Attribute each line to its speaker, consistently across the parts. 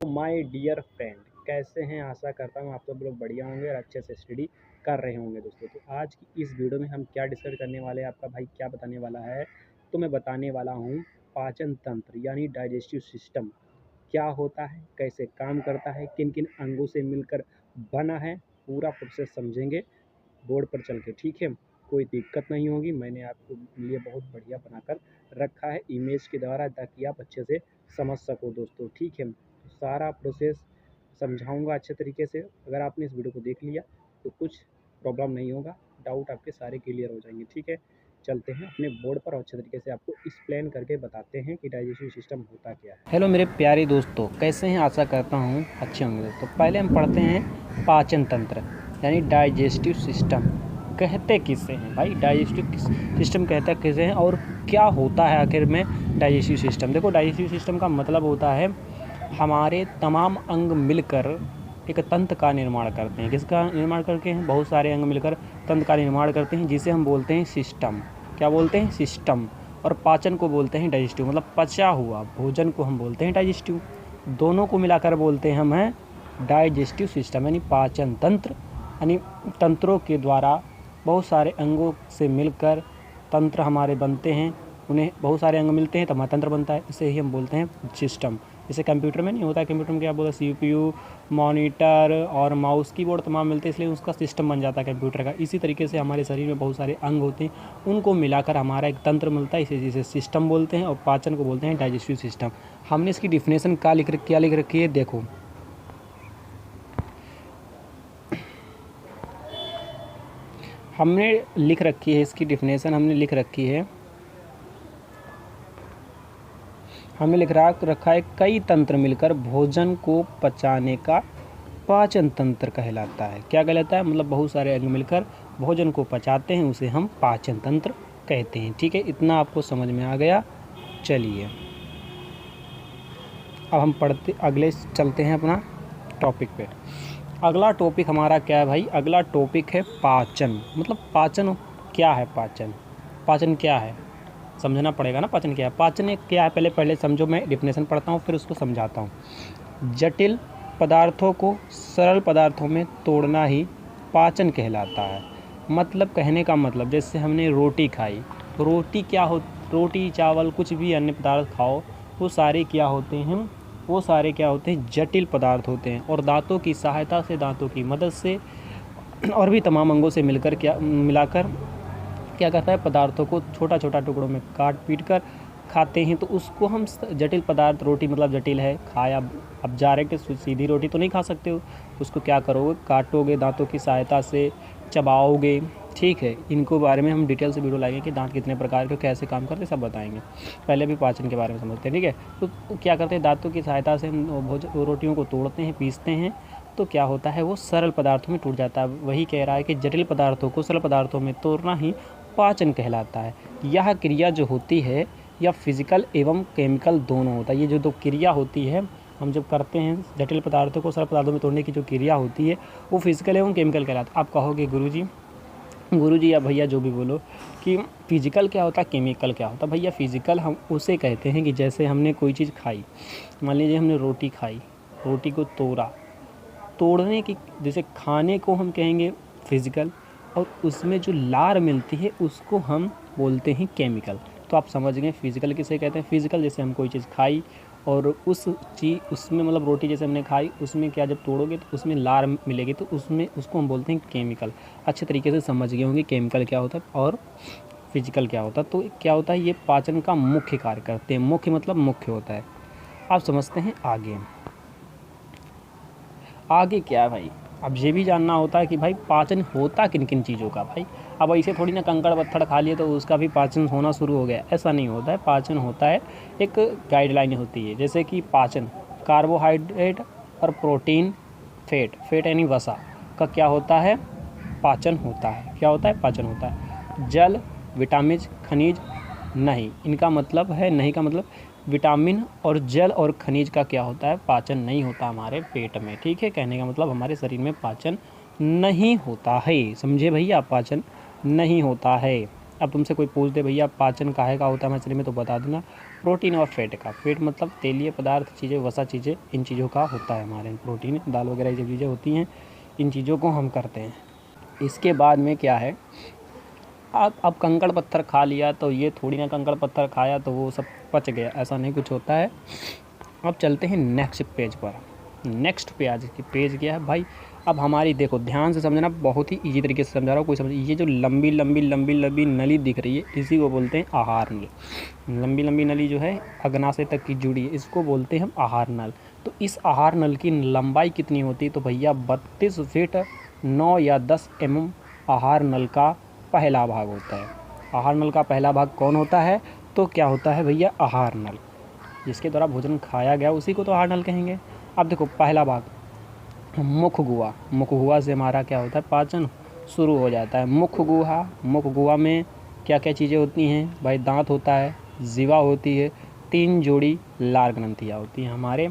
Speaker 1: My dear friend, कैसे हैं? आशा करता हूँ आप सब लोग बढ़िया होंगे और अच्छे से स्टडी कर रहे होंगे दोस्तों। तो आज की इस वीडियो में हम क्या डिस्कस करने वाले हैं, आपका भाई क्या बताने वाला है, तो मैं बताने वाला हूँ पाचन तंत्र यानी डाइजेस्टिव सिस्टम क्या होता है, कैसे काम करता है, किन किन अंगों से मिलकर बना है, पूरा प्रोसेस समझेंगे बोर्ड पर चल के। ठीक है, कोई दिक्कत नहीं होगी। मैंने आपके लिए बहुत बढ़िया बनाकर रखा है इमेज के द्वारा, ताकि आप अच्छे से समझ सको दोस्तों। ठीक है, तो सारा प्रोसेस समझाऊंगा अच्छे तरीके से। अगर आपने इस वीडियो को देख लिया तो कुछ प्रॉब्लम नहीं होगा, डाउट आपके सारे क्लियर हो जाएंगे। ठीक है, चलते हैं अपने बोर्ड पर और अच्छे तरीके से आपको एक्सप्लेन करके बताते हैं कि डाइजेस्टिव सिस्टम होता क्या है।
Speaker 2: हेलो मेरे प्यारे दोस्तों, कैसे हैं? आशा करता हूँ अच्छे होंगे दोस्तों। पहले हम पढ़ते हैं पाचन तंत्र यानी डाइजेस्टिव सिस्टम। कहते किसे हैं भाई? डाइजेस्टिव सिस्टम कहते किसे हैं और क्या होता है आखिर में डाइजेस्टिव सिस्टम? देखो, डाइजेस्टिव सिस्टम का मतलब होता है हमारे तमाम अंग मिलकर एक तंत्र का निर्माण करते हैं। किसका निर्माण करते हैं? बहुत सारे अंग मिलकर तंत्र का निर्माण करते हैं, जिसे हम बोलते हैं सिस्टम। क्या बोलते हैं? सिस्टम। और पाचन को बोलते हैं डाइजेस्टिव, मतलब पचा हुआ भोजन को हम बोलते हैं डाइजेस्टिव। दोनों को मिलाकर बोलते हैं हम हैं डाइजेस्टिव सिस्टम यानी पाचन तंत्र। यानी तंत्रों के द्वारा बहुत सारे अंगों से मिलकर तंत्र हमारे बनते हैं। उन्हें बहुत सारे अंग मिलते हैं तब हमारा तंत्र बनता है, इसे ही हम बोलते हैं सिस्टम। जैसे कंप्यूटर में नहीं होता है, कंप्यूटर में क्या बोलते हैं? CPU, मॉनिटर और माउस, कीबोर्ड तमाम मिलते हैं, इसलिए उसका सिस्टम बन जाता है कंप्यूटर का। इसी तरीके से हमारे शरीर में बहुत सारे अंग होते हैं, उनको मिलाकर हमारा एक तंत्र मिलता है, इसे जिसे सिस्टम बोलते हैं। और पाचन को बोलते हैं डाइजेस्टिव सिस्टम। हमने इसकी डिफिनेशन क्या लिख रखी है? देखो, हमने लिख रखी है इसकी डिफिनेशन, हमने लिख रखा है कई तंत्र मिलकर भोजन को पचाने का पाचन तंत्र कहलाता है। क्या कहलाता है? मतलब बहुत सारे अंग मिलकर भोजन को पचाते हैं, उसे हम पाचन तंत्र कहते हैं। ठीक है, इतना आपको समझ में आ गया। चलिए अब हम अगले चलते हैं अपना टॉपिक पे। अगला टॉपिक हमारा क्या है भाई? अगला टॉपिक है पाचन। मतलब पाचन क्या है? पाचन क्या है समझना पड़ेगा ना। पाचन क्या है? पाचन क्या है पहले समझो। मैं डिफिनेशन पढ़ता हूँ फिर उसको समझाता हूँ। जटिल पदार्थों को सरल पदार्थों में तोड़ना ही पाचन कहलाता है। मतलब कहने का मतलब, जैसे हमने रोटी खाई, रोटी क्या हो? रोटी चावल कुछ भी अन्य पदार्थ खाओ, वो सारे क्या होते हैं? जटिल पदार्थ होते हैं। और दांतों की सहायता से, दांतों की मदद से और भी तमाम अंगों से मिलाकर क्या करता है? पदार्थों को छोटा छोटा टुकड़ों में काट पीट कर खाते हैं। तो उसको हम जटिल पदार्थ, रोटी मतलब जटिल है, खाया। अब डायरेक्ट सीधी रोटी तो नहीं खा सकते हो, उसको क्या करोगे? काटोगे, दांतों की सहायता से चबाओगे। ठीक है, इनको बारे में हम डिटेल से वीडियो लाएंगे कि दांत कितने प्रकार के, कैसे काम करते हैं, सब बताएंगे। पहले भी पाचन के बारे में समझते हैं। ठीक है, तो क्या करते हैं? दांतों की सहायता से हम रोटियों को तोड़ते हैं, पीसते हैं, तो क्या होता है? वो सरल पदार्थों में टूट जाता है। वही कह रहा है कि जटिल पदार्थों को सरल पदार्थों में तोड़ना ही पाचन कहलाता है। यह क्रिया जो होती है, या फिजिकल एवं केमिकल दोनों होता है। ये जो दो क्रिया होती है, हम जब करते हैं जटिल पदार्थों को सरल पदार्थों में तोड़ने की जो क्रिया होती है, वो फिजिकल एवं केमिकल कहलाता है। आप कहोगे गुरुजी या भैया जो भी बोलो कि फिजिकल क्या होता है, केमिकल क्या होता है? भैया फिजिकल हम उसे कहते हैं कि जैसे हमने कोई चीज़ खाई, मान लीजिए हमने रोटी खाई, रोटी को तोड़ने की, जैसे खाने को हम कहेंगे फिजिकल, और उसमें जो लार मिलती है उसको हम बोलते हैं केमिकल। तो आप समझ गए फिजिकल किसे कहते हैं। फिजिकल जैसे हम कोई चीज़ खाई और उसमें मतलब रोटी जैसे हमने खाई, उसमें क्या जब तोड़ोगे तो उसमें लार मिलेगी, तो उसको हम बोलते हैं केमिकल। अच्छे तरीके से समझ गए होंगे केमिकल क्या होता है और फिजिकल क्या होता है। तो क्या होता है? ये पाचन का मुख्य कार्य करते हैं। मुख्य मतलब मुख्य होता है। आप समझते हैं आगे क्या है भाई? अब ये भी जानना होता है कि भाई पाचन होता किन किन चीज़ों का भाई। अब ऐसे थोड़ी ना कंकड़ पत्थर खा लिए तो उसका भी पाचन होना शुरू हो गया, ऐसा नहीं होता है। पाचन होता है, एक गाइडलाइन होती है। जैसे कि पाचन कार्बोहाइड्रेट और प्रोटीन, फैट यानी वसा का क्या होता है? पाचन होता है। क्या होता है? पाचन होता है। जल, विटामिन, खनिज नहीं, इनका मतलब है, नहीं का मतलब विटामिन और जल और खनिज का क्या होता है? पाचन नहीं होता हमारे पेट में। ठीक है, कहने का मतलब हमारे शरीर में पाचन नहीं होता है। समझे भैया? पाचन नहीं होता है। अब तुमसे कोई पूछ दे भैया पाचन काहे का होता है मछली में, तो बता देना प्रोटीन और फैट का। फैट मतलब तेलीय पदार्थ चीज़ें, वसा चीज़ें, इन चीज़ों का होता है हमारे। प्रोटीन दाल वगैरह ये चीज़ें होती हैं, इन चीज़ों को हम करते हैं। इसके बाद में क्या है, अब कंकड़ पत्थर खा लिया तो ये थोड़ी ना कंकड़ पत्थर खाया तो वो सब पच गया, ऐसा नहीं कुछ होता है। अब चलते हैं नेक्स्ट पेज पर। नेक्स्ट पेज क्या है भाई, अब हमारी देखो ध्यान से समझना, बहुत ही ईजी तरीके से समझा रहा हूँ, कोई समझ। ये जो लंबी लंबी लंबी लंबी नली दिख रही है, इसी को बोलते हैं आहार नल। लंबी लंबी नली जो है अग्नाशय तक की जुड़ी है, इसको बोलते हैं हम आहार नल। तो इस आहार नल की लंबाई कितनी होती है, तो भैया 32 फीट 9 या 10 mm आहार नल का पहला भाग होता है। आहार नल का पहला भाग कौन होता है, तो क्या होता है भैया, आहार नल। जिसके द्वारा भोजन खाया गया उसी को तो आहार नल कहेंगे। अब देखो पहला भाग मुख गुहा। मुख गुहा से हमारा क्या होता है, पाचन शुरू हो जाता है। मुख गुहा में क्या क्या चीज़ें होती हैं भाई, दांत होता है, जीवा होती है, 3 जोड़ी लार ग्रंथियाँ होती हैं हमारे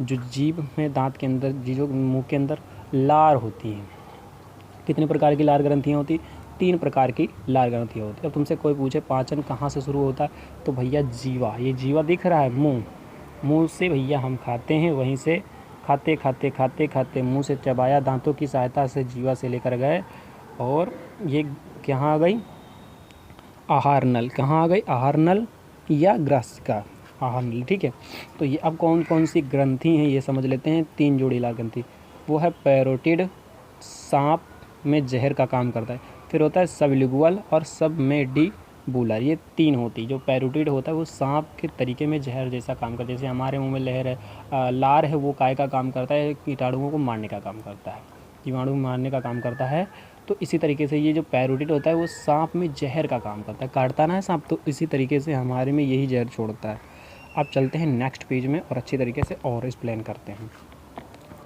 Speaker 2: जो जीभ में, दांत के अंदर, जो मुंह के अंदर लार होती हैं। कितने प्रकार की लार ग्रंथियाँ होती, 3 प्रकार की लार ग्रंथियाँ होती है। अब तुमसे कोई पूछे पाचन कहाँ से शुरू होता है, तो भैया जीवा, ये जीवा दिख रहा है, मुंह से भैया हम खाते हैं, वहीं से खाते खाते खाते खाते मुंह से चबाया, दांतों की सहायता से जीवा से लेकर गए, और ये कहाँ आ गई, आहार नल। कहाँ आ गई, आहार नल या ग्रासिका, आहार नल, ठीक है। तो ये अब कौन कौन सी ग्रंथि हैं ये समझ लेते हैं। 3 जोड़ी लार ग्रंथि, वो है पैरोटिड, सांप में जहर का काम करता है। फिर होता है सबलिंगुअल और सबमेंडिबुलर, ये 3 होती। जो पैरोटिड होता है वो सांप के तरीके में जहर जैसा काम करता है, जैसे हमारे मुंह में लहर है, लार है, वो काय का काम करता है, कीटाणुओं को मारने का काम करता है, जीवाणु मारने का काम करता है। तो इसी तरीके से ये जो पैरोटिड होता है वो सांप में जहर का काम करता है, काटता ना है सांप, तो इसी तरीके से हमारे में यही जहर छोड़ता है। अब चलते हैं नेक्स्ट पेज में और अच्छी तरीके से और एक्सप्लेन करते हैं।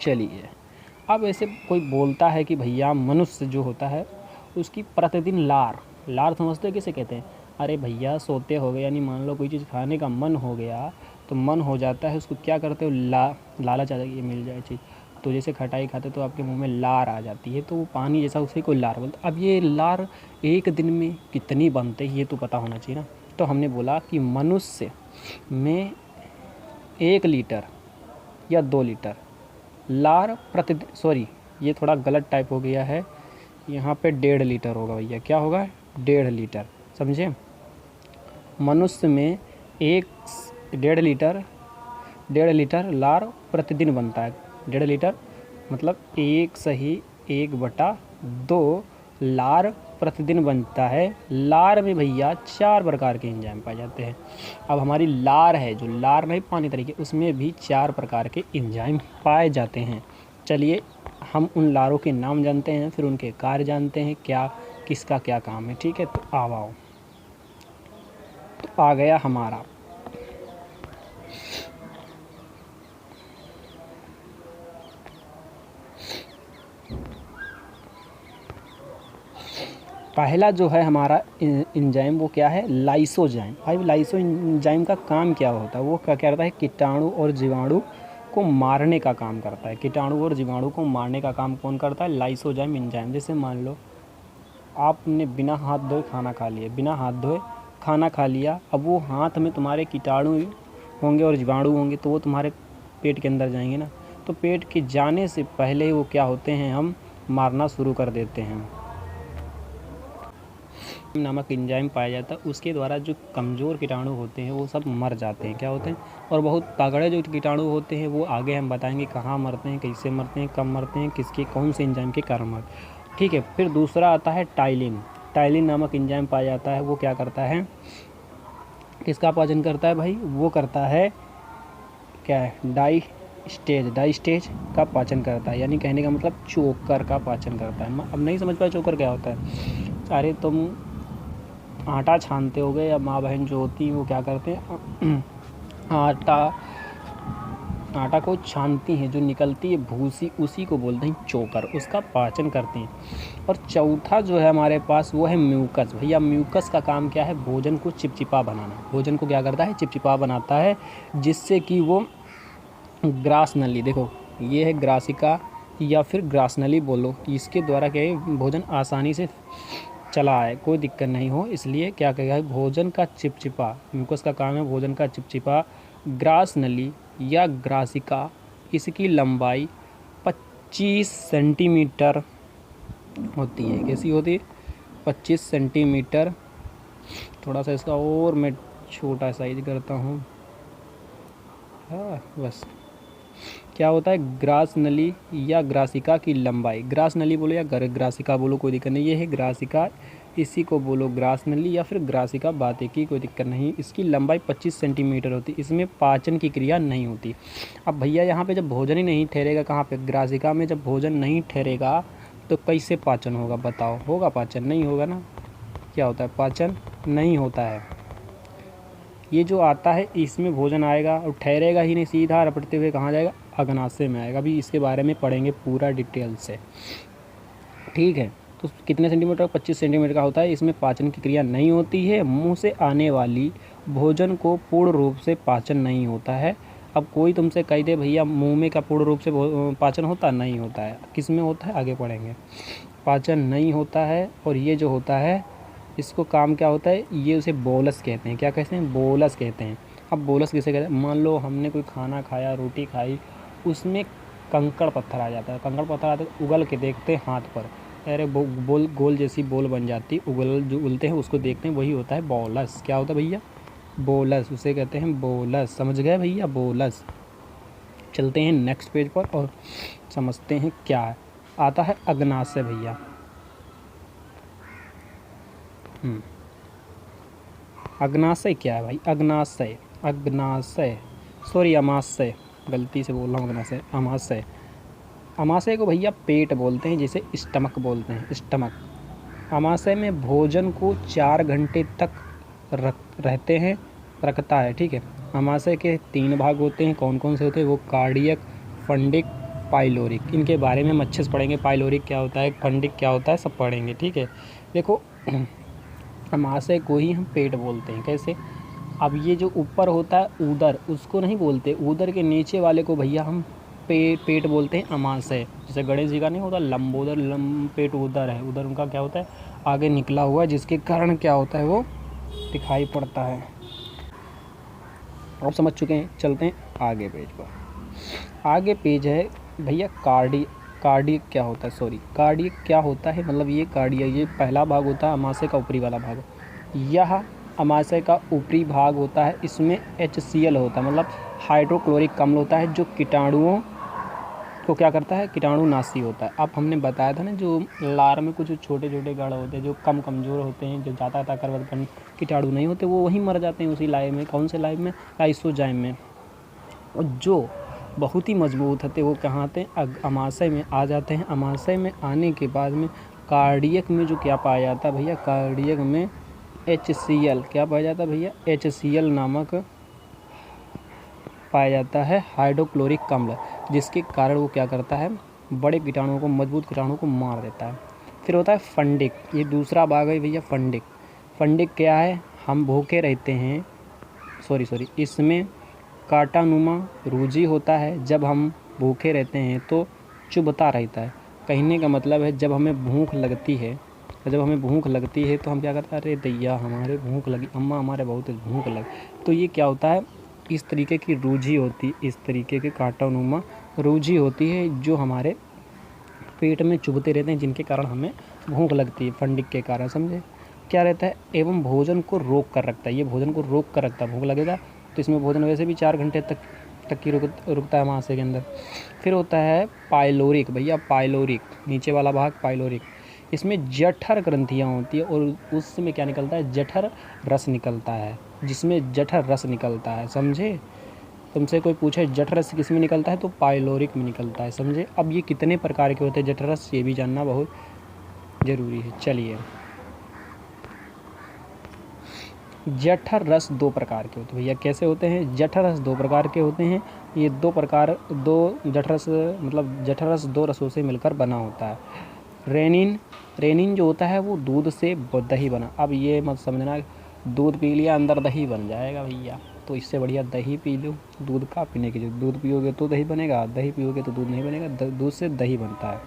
Speaker 2: चलिए, अब ऐसे कोई बोलता है कि भैया मनुष्य जो होता है उसकी प्रतिदिन लार समझते हो किसे कहते हैं। अरे भैया सोते हो गए, यानी मान लो कोई चीज़ खाने का मन हो गया, तो मन हो जाता है, उसको क्या करते हो, लालच आ जाएगी, ये मिल जाए चीज़। तो जैसे खटाई खाते तो आपके मुंह में लार आ जाती है, तो वो पानी जैसा, उसी को लार बोलते। अब ये लार एक दिन में कितनी बनते हैं ये तो पता होना चाहिए ना। तो हमने बोला कि मनुष्य में 1 लीटर या 2 लीटर लार प्रतिदिन, सॉरी ये थोड़ा गलत टाइप हो गया है, यहाँ पे 1.5 लीटर होगा भैया। क्या होगा, 1.5 लीटर, समझे। मनुष्य में 1.5 लीटर लार प्रतिदिन बनता है। 1.5 लीटर मतलब 1/2 लार प्रतिदिन बनता है। लार में भैया 4 प्रकार के एंजाइम पाए जाते हैं। अब हमारी लार है, जो लार नहीं पानी तरीके, उसमें भी 4 प्रकार के एंजाइम पाए जाते हैं। चलिए हम उन लारों के नाम जानते हैं, फिर उनके कार्य जानते हैं, क्या किसका क्या काम है, ठीक है। तो आओ, तो आ गया हमारा पहला जो है हमारा एंजाइम, वो क्या है, लाइसोजाइम। भाई लाइसो एंजाइम का काम क्या होता है, वो क्या करता है, कीटाणु और जीवाणु को मारने का काम करता है। कीटाणु और जीवाणु को मारने का काम कौन करता है, लाइसोजाइम एंजाइम। जैसे मान लो आपने बिना हाथ धोए खाना खा लिया, बिना हाथ धोए खाना खा लिया, अब वो हाथ में तुम्हारे कीटाणु होंगे और जीवाणु होंगे, तो वो तुम्हारे पेट के अंदर जाएंगे ना। तो पेट के जाने से पहले वो क्या होते हैं, हम मारना शुरू कर देते हैं। नामक एंजाइम पाया जाता है, उसके द्वारा जो कमज़ोर कीटाणु होते हैं वो सब मर जाते हैं। क्या होते हैं, और बहुत तगड़े जो कीटाणु होते हैं वो आगे हम बताएंगे कहाँ मरते हैं, कैसे मरते हैं, कब मरते हैं, किसके कौन से एंजाइम के कारण मरते हैं, ठीक है। फिर दूसरा आता है टाइलिन नामक एंजाइम पाया जाता है। वो क्या करता है, किसका पाचन करता है भाई, वो करता है क्या है, डाई स्टेज का पाचन करता है, यानी कहने का मतलब चोकर का पाचन करता है। अब नहीं समझ पाए चोकर क्या होता है। अरे तुम आटा छानते होगे, या माँ बहन जो होती हैं वो क्या करते हैं, आटा को छानती हैं, जो निकलती है भूसी, उसी को बोलते हैं चोकर, उसका पाचन करते हैं। और चौथा जो है हमारे पास वो है म्यूकस। भैया म्यूकस का काम क्या है, भोजन को चिपचिपा बनाना। भोजन को क्या करता है, चिपचिपा बनाता है, जिससे कि वो ग्रास नली, देखो ये है ग्रासिका या फिर ग्रास नली बोलो, इसके द्वारा क्या है भोजन आसानी से चला आए, कोई दिक्कत नहीं हो, इसलिए क्या कहेगा है भोजन का चिपचिपा, म्यूकस का काम है भोजन का चिपचिपा ग्रास नली या ग्रासिका, इसकी लंबाई 25 सेंटीमीटर होती है। कैसी होती है? 25 सेंटीमीटर। थोड़ा सा इसका और मैं छोटा साइज करता हूँ। हाँ बस। क्या होता है? ग्रास नली या ग्रासिका की लंबाई, ग्रास नली बोलो या ग्रासिका बोलो कोई दिक्कत नहीं, ये है ग्रासिका, इसी को बोलो ग्रास नली या फिर ग्रासिका, बात एक ही, कोई दिक्कत नहीं। इसकी लंबाई 25 सेंटीमीटर होती, इसमें पाचन की क्रिया नहीं होती। अब भैया यहाँ पे जब भोजन ही नहीं ठहरेगा, कहाँ पे? ग्रासिका में जब भोजन नहीं ठहरेगा तो कैसे पाचन होगा बताओ? होगा पाचन? नहीं होगा ना। क्या होता है? पाचन नहीं होता है। ये जो आता है इसमें भोजन आएगा और ठहरेगा ही नहीं, सीधा रपटते हुए कहाँ जाएगा? अग्नाशय में आएगा। अभी इसके बारे में पढ़ेंगे पूरा डिटेल से, ठीक है। तो कितने सेंटीमीटर? 25 सेंटीमीटर का होता है। इसमें पाचन की क्रिया नहीं होती है। मुंह से आने वाली भोजन को पूर्ण रूप से पाचन नहीं होता है। अब कोई तुमसे कह दे भैया मुंह में का पूर्ण रूप से पाचन होता नहीं होता है, किस में होता है? आगे पढ़ेंगे। पाचन नहीं होता है। और ये जो होता है इसको काम क्या होता है? ये उसे बोलस कहते हैं। क्या कहते हैं? बोलस कहते हैं। अब बोलस किसे कहते हैं? मान लो हमने कोई खाना खाया, रोटी खाई, उसमें कंकड़ पत्थर आ जाता है। कंकड़ पत्थर आते उगल के देखते हैं हाथ पर, अरे बोल गोल जैसी बोल बन जाती, उगल जो उगलते हैं उसको देखते हैं, वही होता है बोलस। क्या होता है भैया? बोलस, उसे कहते हैं बोलस। समझ गए भैया? बोलस। चलते हैं नेक्स्ट पेज पर और समझते हैं क्या है। आता है अग्नाशय भैया। अग्नाशय क्या है भाई? अग्नाशय, अग्नाशय, सॉरी अमाशय, गलती से बोल रहा हूँ अग्नाशय, अमाशय। अमाशय को भैया पेट बोलते हैं, जिसे स्टमक बोलते हैं, स्टमक। अमाशय में भोजन को 4 घंटे तक रखता है, ठीक है। अमाशय के 3 भाग होते हैं। कौन कौन से होते हैं? वो कार्डियक, फंडिक, पाइलोरिक। इनके बारे में हम अच्छे से पढ़ेंगे। पाइलोरिक क्या होता है, फंडिक क्या होता है, सब पढ़ेंगे, ठीक है। देखो अमाशय को ही हम पेट बोलते हैं। कैसे? अब ये जो ऊपर होता है उदर, उसको नहीं बोलते, उदर के नीचे वाले को भैया हम पेट बोलते हैं अमाशय। जैसे गणेश जी का नहीं होता लंबोदर, पेट उदर है, उदर उनका क्या होता है? आगे निकला हुआ, जिसके कारण क्या होता है? वो दिखाई पड़ता है। आप समझ चुके हैं। चलते हैं आगे पेज पर। आगे पेज है भैया कार्डियक क्या होता है? सॉरी, कार्डियक क्या होता है? मतलब ये कार्डियक, ये पहला भाग होता है अमाशय का ऊपरी वाला भाग। यह अमाशय का ऊपरी भाग होता है। इसमें HCl होता है, मतलब हाइड्रोक्लोरिक अम्ल होता है, जो कीटाणुओं को क्या करता है? कीटाणुनाशी होता है। अब हमने बताया था ना, जो लार में कुछ छोटे छोटे गढ़ होते हैं जो कम कमज़ोर होते हैं, जो ज़्यादा ताकतवर कीटाणु नहीं होते, वो वहीं मर जाते हैं उसी लाइव में। कौन से लाइव में? लाइसोजाइम में। और जो बहुत ही मजबूत होते वो कहाँ आते हैं? अमाशय में आ जाते हैं। अमाशय में आने के बाद में कार्डियक में जो क्या पाया जाता है भैया? कार्डियक में HCl क्या पाया जाता है भैया? HCl नामक पाया जाता है, हाइड्रोक्लोरिक अम्ल, जिसके कारण वो क्या करता है? बड़े कीटाणुओं को, मजबूत कीटाणुओं को मार देता है। फिर होता है फंडिक, ये दूसरा भाग है भैया फंडिक। फंडिक क्या है? हम भूखे रहते हैं, सॉरी, इसमें कांटानुमा रूजी होता है। जब हम भूखे रहते हैं तो चुभता रहता है। कहने का मतलब है जब हमें भूख लगती है, तो हम क्या करते हैं? अरे दैया हमारे भूख लगी, अम्मा हमारे बहुत भूख लगी। तो ये क्या होता है? इस तरीके की रूजी होती, इस तरीके के कांटानुमा रूजी होती है, जो हमारे पेट में चुभते रहते हैं, जिनके कारण हमें भूख लगती है, फंडिक के कारण। समझे? क्या रहता है? एवं भोजन को रोक कर रखता है। ये भोजन को रोक कर रखता है। भूख लगेगा तो इसमें भोजन वैसे भी 4 घंटे तक की रुकता है अमाशय के अंदर। फिर होता है पाइलोरिक भैया, पाइलोरिक, नीचे वाला भाग पाइलोरिक। इसमें जठर ग्रंथियाँ होती है और उसमें क्या निकलता है? जठर रस निकलता है, जिसमें जठर रस निकलता है। समझे? तुमसे कोई पूछे जठर रस किस में निकलता है, तो पाइलोरिक में निकलता है। समझे? अब ये कितने प्रकार के होते हैं जठर रस, ये भी जानना बहुत ज़रूरी है। चलिए, जठर रस 2 प्रकार के होते हैं भैया। कैसे होते हैं? जठर रस 2 प्रकार के होते हैं। ये 2 जठर रस, मतलब जठर रस 2 रसों से मिलकर बना होता है। रेनिन जो होता है वो दूध से दही बना। अब ये मत समझना दूध पी लिया अंदर दही बन जाएगा भैया, तो इससे बढ़िया दही पी लो। दूध का पीने की जो दूध पियोगे तो दही बनेगा, दही पियोगे तो दूध नहीं बनेगा, दूध से दही बनता है।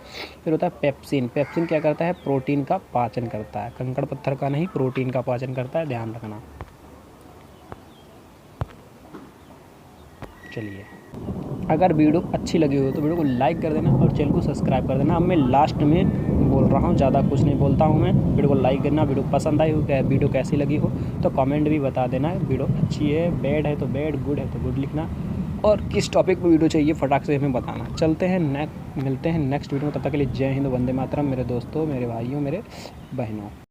Speaker 2: फिर होता है पेप्सिन। पेप्सिन क्या करता है? प्रोटीन का पाचन करता है, कंकड़ पत्थर का नहीं, प्रोटीन का पाचन करता है, ध्यान रखना। चलिए, अगर वीडियो अच्छी लगी हो तो वीडियो को लाइक कर देना और चैनल को सब्सक्राइब कर देना। अब मैं लास्ट में बोल रहा हूँ, ज़्यादा कुछ नहीं बोलता हूँ मैं। वीडियो को लाइक करना, वीडियो पसंद आई हो, वीडियो कैसी लगी हो तो कमेंट भी बता देना। वीडियो अच्छी है, बैड है तो बैड, गुड है तो गुड लिखना, और किस टॉपिक पर वीडियो चाहिए फटाक से हमें बताना। चलते हैं मिलते हैं नेक्स्ट वीडियो में। तब तक के लिए जय हिंद, वंदे मातरम मेरे दोस्तों, मेरे भाइयों, मेरे बहनों।